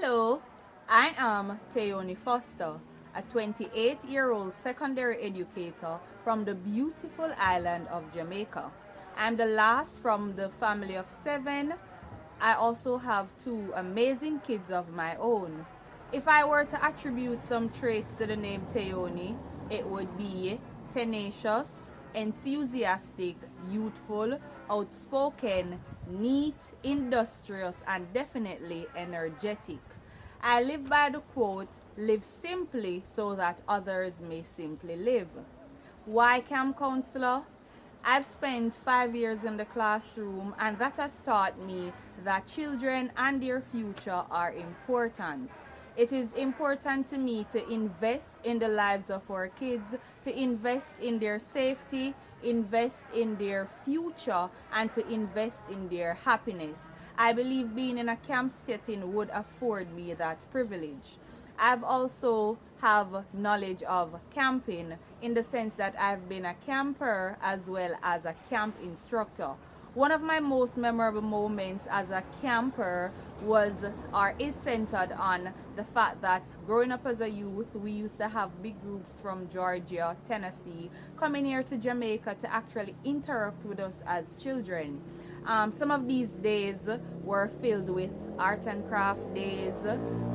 Hello, I am Teyonie Foster, a 28-year-old secondary educator from the beautiful island of Jamaica. I'm the last from the family of 7. I also have 2 amazing kids of my own. If I were to attribute some traits to the name Teyonie, it would be tenacious, enthusiastic, youthful, outspoken, neat, industrious, and definitely energetic. I live by the quote, live simply so that others may simply live. Why Camp Counselor? I've spent 5 years in the classroom, and that has taught me that children and their future are important. It is important to me to invest in the lives of our kids, to invest in their safety, invest in their future, and to invest in their happiness. I believe being in a camp setting would afford me that privilege. I've also have knowledge of camping in the sense that I've been a camper as well as a camp instructor. One of my most memorable moments as a camper was or is centered on the fact that growing up as a youth, we used to have big groups from Georgia, Tennessee, coming here to Jamaica to actually interact with us as children. Some of these days were filled with art and craft days,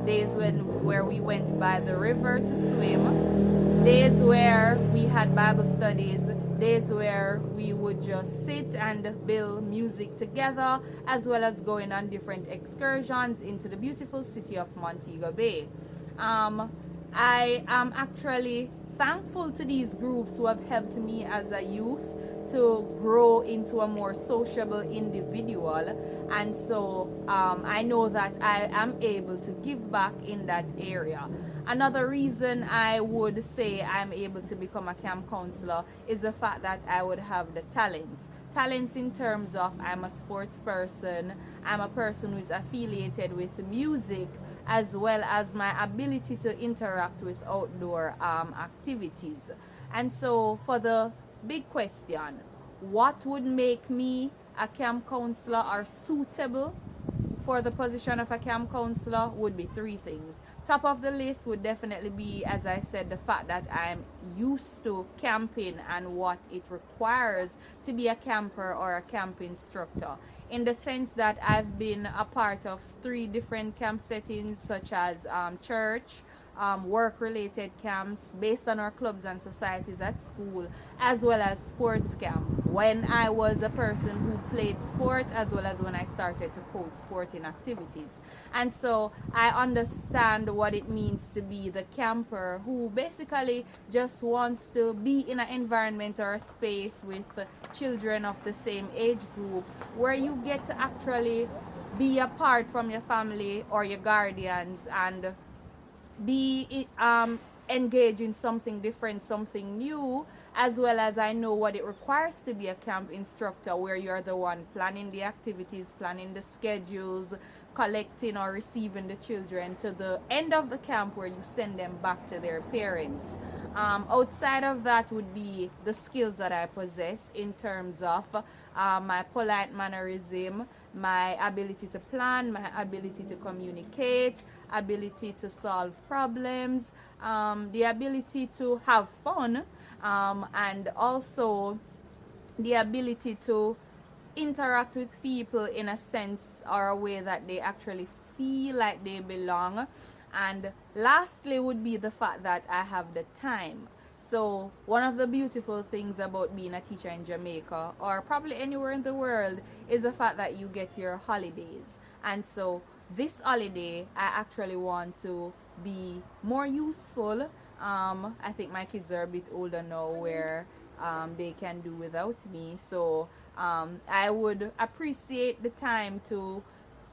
days where we went by the river to swim, days where we had Bible studies, days where we would just sit and build music together, as well as going on different excursions into the beautiful city of Montego Bay. I am actually thankful to these groups who have helped me as a youth to grow into a more sociable individual, and so I know that I am able to give back in that area. Another reason I would say I'm able to become a camp counselor is the fact that I would have the talents in terms of I'm a sports person, I'm a person who is affiliated with music, as well as my ability to interact with outdoor activities. And so for the big question, what would make me a camp counselor or suitable for the position of a camp counselor would be 3 things. Top of the list would definitely be, as I said, the fact that I'm used to camping and what it requires to be a camper or a camp instructor, in the sense that I've been a part of 3 different camp settings, such as church, work-related camps based on our clubs and societies at school, as well as sports camp when I was a person who played sports, as well as when I started to coach sporting activities. And so I understand what it means to be the camper who basically just wants to be in an environment or a space with children of the same age group, where you get to actually be apart from your family or your guardians and be engaged in something different, something new, as well as I know what it requires to be a camp instructor, where you're the one planning the activities, planning the schedules, collecting or receiving the children to the end of the camp where you send them back to their parents. Outside of that would be the skills that I possess in terms of my polite mannerism, my ability to plan, my ability to communicate, ability to solve problems, the ability to have fun, and also the ability to interact with people in a sense or a way that they actually feel like they belong. And lastly would be the fact that I have the time. So one of the beautiful things about being a teacher in Jamaica, or probably anywhere in the world, is the fact that you get your holidays. And so this holiday, I actually want to be more useful. I think my kids are a bit older now where they can do without me. So I would appreciate the time to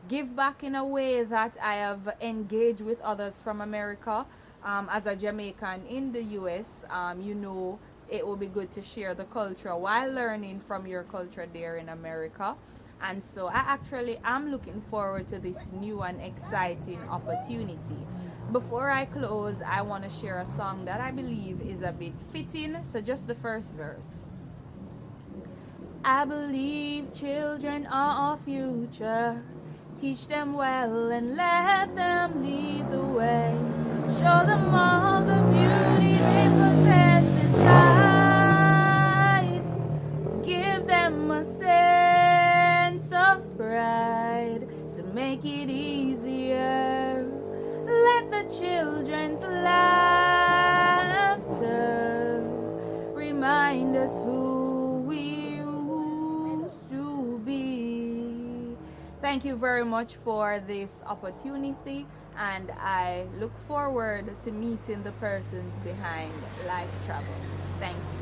give back in a way that I have engaged with others from America. As a Jamaican in the US, it will be good to share the culture while learning from your culture there in America. And so I actually am looking forward to this new and exciting opportunity. Before I close, I want to share a song that I believe is a bit fitting. So just the first verse. I believe children are our future. Teach them well and let them them, lead the way. Show them all the beauty they possess inside. Give them a sense of pride to make it easier. Let the children's laughter remind us who we used to be. Thank you very much for this opportunity, and I look forward to meeting the persons behind Life Travel. Thank you.